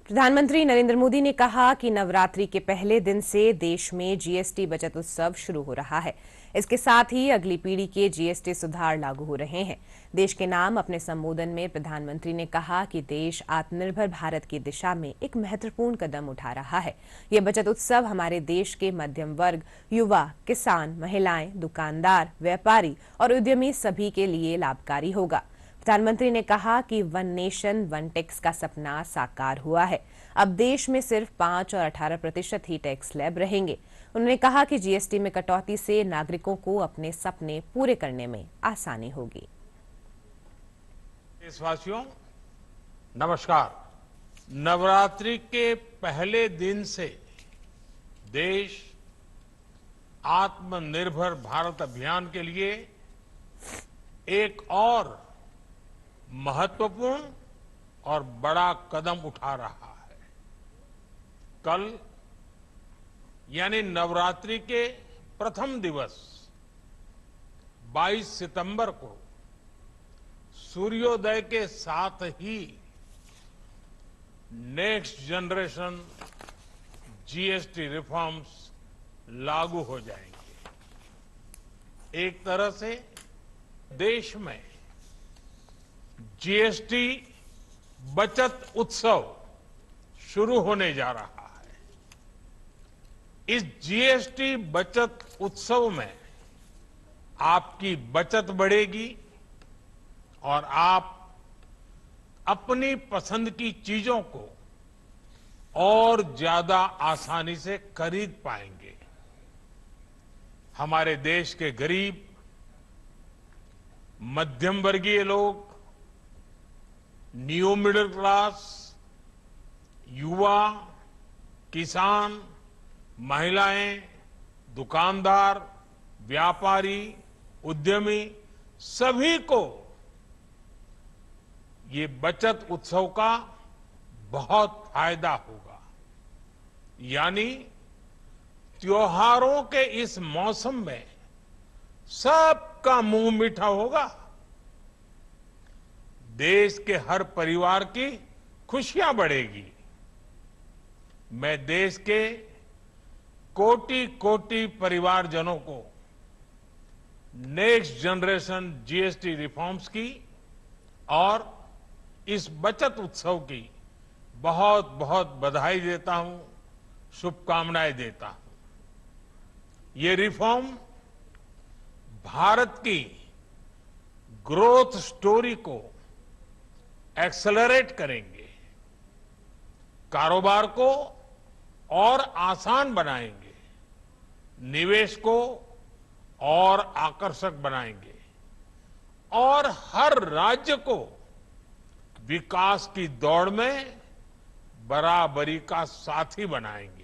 प्रधानमंत्री नरेंद्र मोदी ने कहा कि नवरात्रि के पहले दिन से देश में जीएसटी बचत उत्सव शुरू हो रहा है। इसके साथ ही अगली पीढ़ी के जीएसटी सुधार लागू हो रहे हैं। देश के नाम अपने संबोधन में प्रधानमंत्री ने कहा कि देश आत्मनिर्भर भारत की दिशा में एक महत्वपूर्ण कदम उठा रहा है। ये बचत उत्सव हमारे देश के मध्यम वर्ग, युवा, किसान, महिलाएं, दुकानदार, व्यापारी और उद्यमी सभी के लिए लाभकारी होगा। प्रधानमंत्री ने कहा कि वन नेशन वन टैक्स का सपना साकार हुआ है। अब देश में सिर्फ 5 और 18% ही टैक्स स्लैब रहेंगे। उन्होंने कहा कि जीएसटी में कटौती से नागरिकों को अपने सपने पूरे करने में आसानी होगी। देशवासियों, नमस्कार। नवरात्रि के पहले दिन से देश आत्मनिर्भर भारत अभियान के लिए एक और महत्वपूर्ण और बड़ा कदम उठा रहा है। कल यानी नवरात्रि के प्रथम दिवस 22 सितंबर को सूर्योदय के साथ ही नेक्स्ट जनरेशन जीएसटी रिफॉर्म्स लागू हो जाएंगे। एक तरह से देश में जीएसटी बचत उत्सव शुरू होने जा रहा है। इस जीएसटी बचत उत्सव में आपकी बचत बढ़ेगी और आप अपनी पसंद की चीजों को और ज्यादा आसानी से खरीद पाएंगे। हमारे देश के गरीब, मध्यम वर्गीय लोग, न्यू मिडिल क्लास, युवा, किसान, महिलाएं, दुकानदार, व्यापारी, उद्यमी सभी को ये बचत उत्सव का बहुत फायदा होगा। यानी त्योहारों के इस मौसम में सबका मुंह मीठा होगा। देश के हर परिवार की खुशियां बढ़ेगी। मैं देश के कोटि कोटि परिवारजनों को नेक्स्ट जनरेशन जीएसटी रिफॉर्म्स की और इस बचत उत्सव की बहुत बहुत बधाई देता हूं, शुभकामनाएं देता हूं। ये रिफॉर्म भारत की ग्रोथ स्टोरी को एक्सेलरेट करेंगे, कारोबार को और आसान बनाएंगे, निवेश को और आकर्षक बनाएंगे और हर राज्य को विकास की दौड़ में बराबरी का साथी बनाएंगे।